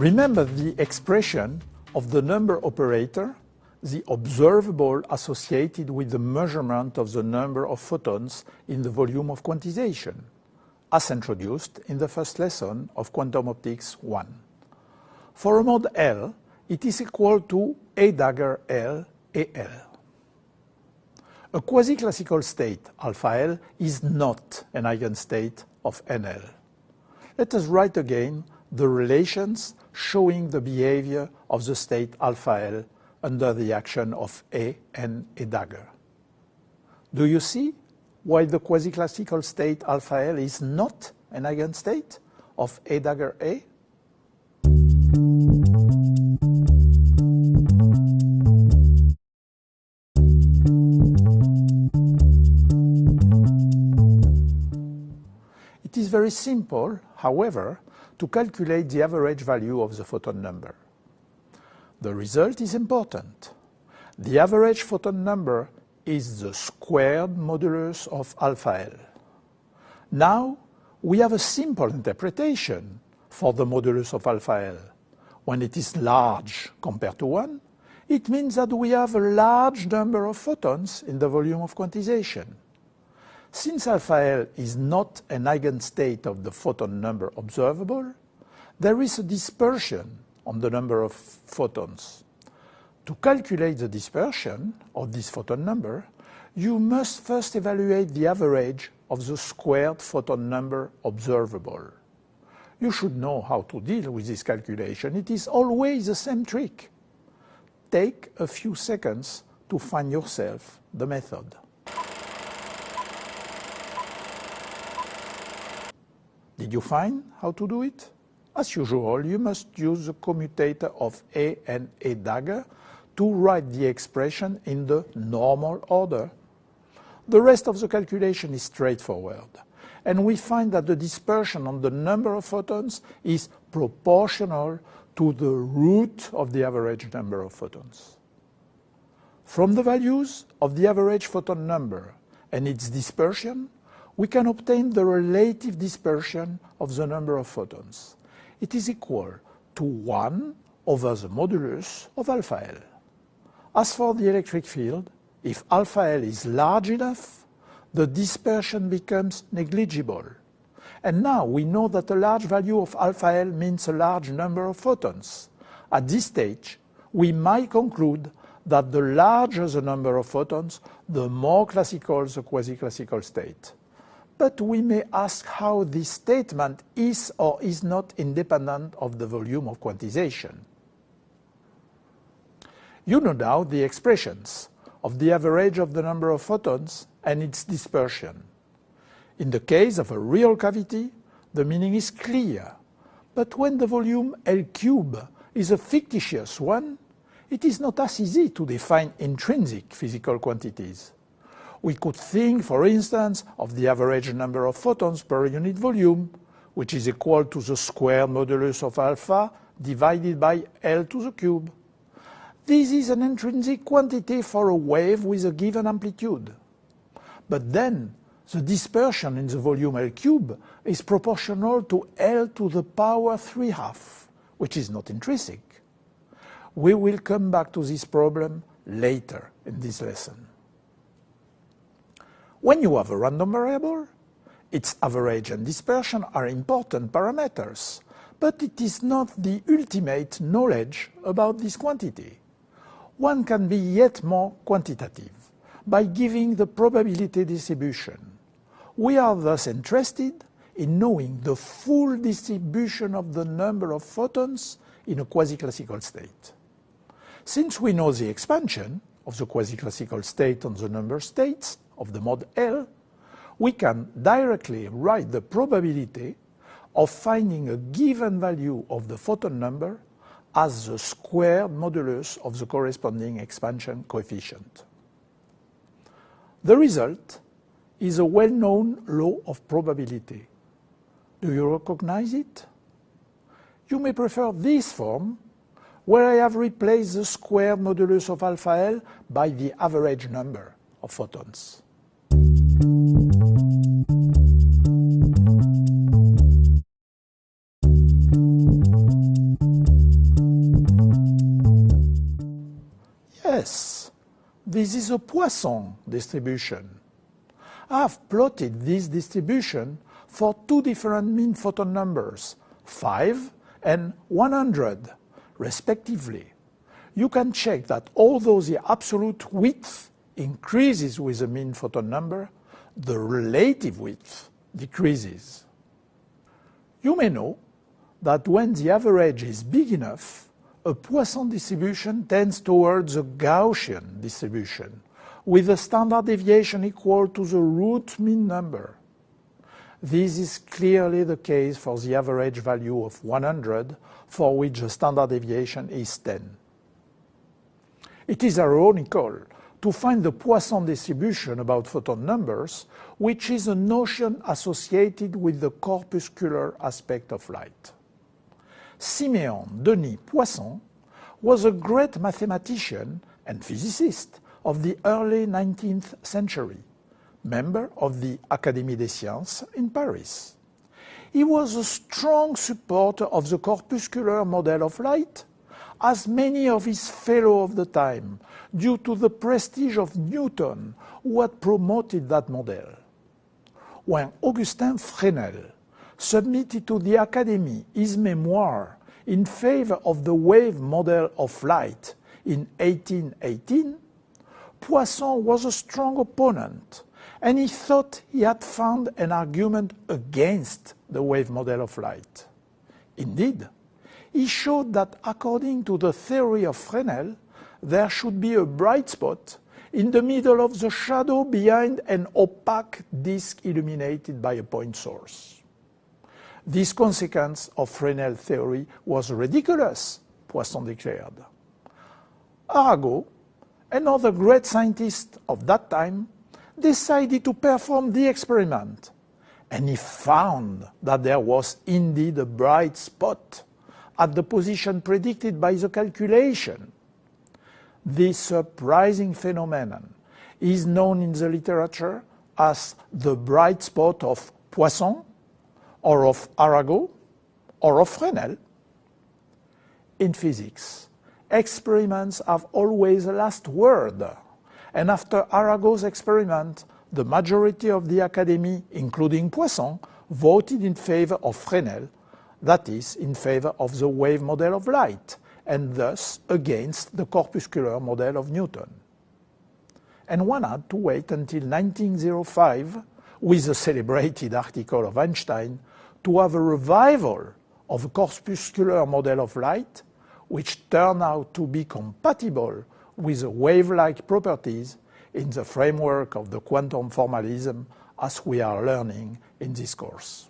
Remember the expression of the number operator, the observable associated with the measurement of the number of photons in the volume of quantization, as introduced in the first lesson of Quantum Optics 1. For a mod L, it is equal to A dagger L AL. A quasi-classical state, alpha L, is not an eigenstate of NL. Let us write again the relations showing the behavior of the state alpha L under the action of A and A dagger. Do you see why the quasi-classical state alpha L is not an eigenstate of A dagger A? It is very simple, however, to calculate the average value of the photon number. The result is important. The average photon number is the squared modulus of alpha L. Now, we have a simple interpretation for the modulus of alpha L. When it is large compared to 1, it means that we have a large number of photons in the volume of quantization. Since alpha L is not an eigenstate of the photon number observable, there is a dispersion on the number of photons. To calculate the dispersion of this photon number, you must first evaluate the average of the squared photon number observable. You should know how to deal with this calculation. It is always the same trick. Take a few seconds to find yourself the method. Did you find how to do it? As usual, you must use the commutator of A and A dagger to write the expression in the normal order. The rest of the calculation is straightforward, and we find that the dispersion on the number of photons is proportional to the root of the average number of photons. From the values of the average photon number and its dispersion, we can obtain the relative dispersion of the number of photons. It is equal to 1 over the modulus of alpha L. As for the electric field, if alpha L is large enough, the dispersion becomes negligible. And now we know that a large value of alpha L means a large number of photons. At this stage, we might conclude that the larger the number of photons, the more classical the quasi-classical state. But we may ask how this statement is or is not independent of the volume of quantization. You know now the expressions of the average of the number of photons and its dispersion. In the case of a real cavity, the meaning is clear. But when the volume L cube is a fictitious one, it is not as easy to define intrinsic physical quantities. We could think, for instance, of the average number of photons per unit volume, which is equal to the squared modulus of alpha divided by L to the cube. This is an intrinsic quantity for a wave with a given amplitude. But then, the dispersion in the volume L cube is proportional to L to the power 3/2, which is not intrinsic. We will come back to this problem later in this lesson. When you have a random variable, its average and dispersion are important parameters, but it is not the ultimate knowledge about this quantity. One can be yet more quantitative by giving the probability distribution. We are thus interested in knowing the full distribution of the number of photons in a quasi-classical state. Since we know the expansion of the quasi-classical state on the number states of the mod L, we can directly write the probability of finding a given value of the photon number as the squared modulus of the corresponding expansion coefficient. The result is a well-known law of probability. Do you recognize it? You may prefer this form, where I have replaced the squared modulus of alpha L by the average number of photons. Yes, this is a Poisson distribution. I have plotted this distribution for two different mean photon numbers, 5 and 100, respectively. You can check that although the absolute width increases with the mean photon number, the relative width decreases. You may know that when the average is big enough, a Poisson distribution tends towards a Gaussian distribution, with a standard deviation equal to the root mean number. This is clearly the case for the average value of 100, for which the standard deviation is 10. It is ironical to find the Poisson distribution about photon numbers, which is a notion associated with the corpuscular aspect of light. Siméon Denis Poisson was a great mathematician and physicist of the early 19th century, member of the Académie des Sciences in Paris. He was a strong supporter of the corpuscular model of light, as many of his fellows of the time, due to the prestige of Newton, who had promoted that model. When Augustin Fresnel submitted to the Académie his memoir in favor of the wave model of light in 1818, Poisson was a strong opponent, and he thought he had found an argument against the wave model of light. Indeed, he showed that according to the theory of Fresnel, there should be a bright spot in the middle of the shadow behind an opaque disk illuminated by a point source. This consequence of Fresnel theory was ridiculous, Poisson declared. Arago, another great scientist of that time, decided to perform the experiment, and he found that there was indeed a bright spot at the position predicted by the calculation. This surprising phenomenon is known in the literature as the bright spot of Poisson, or of Arago, or of Fresnel. In physics, experiments have always a last word, and after Arago's experiment, the majority of the Académie, including Poisson, voted in favor of Fresnel, that is, in favor of the wave model of light, and thus against the corpuscular model of Newton. And one had to wait until 1905, with the celebrated article of Einstein, to have a revival of a corpuscular model of light, which turned out to be compatible with the wave-like properties in the framework of the quantum formalism, as we are learning in this course.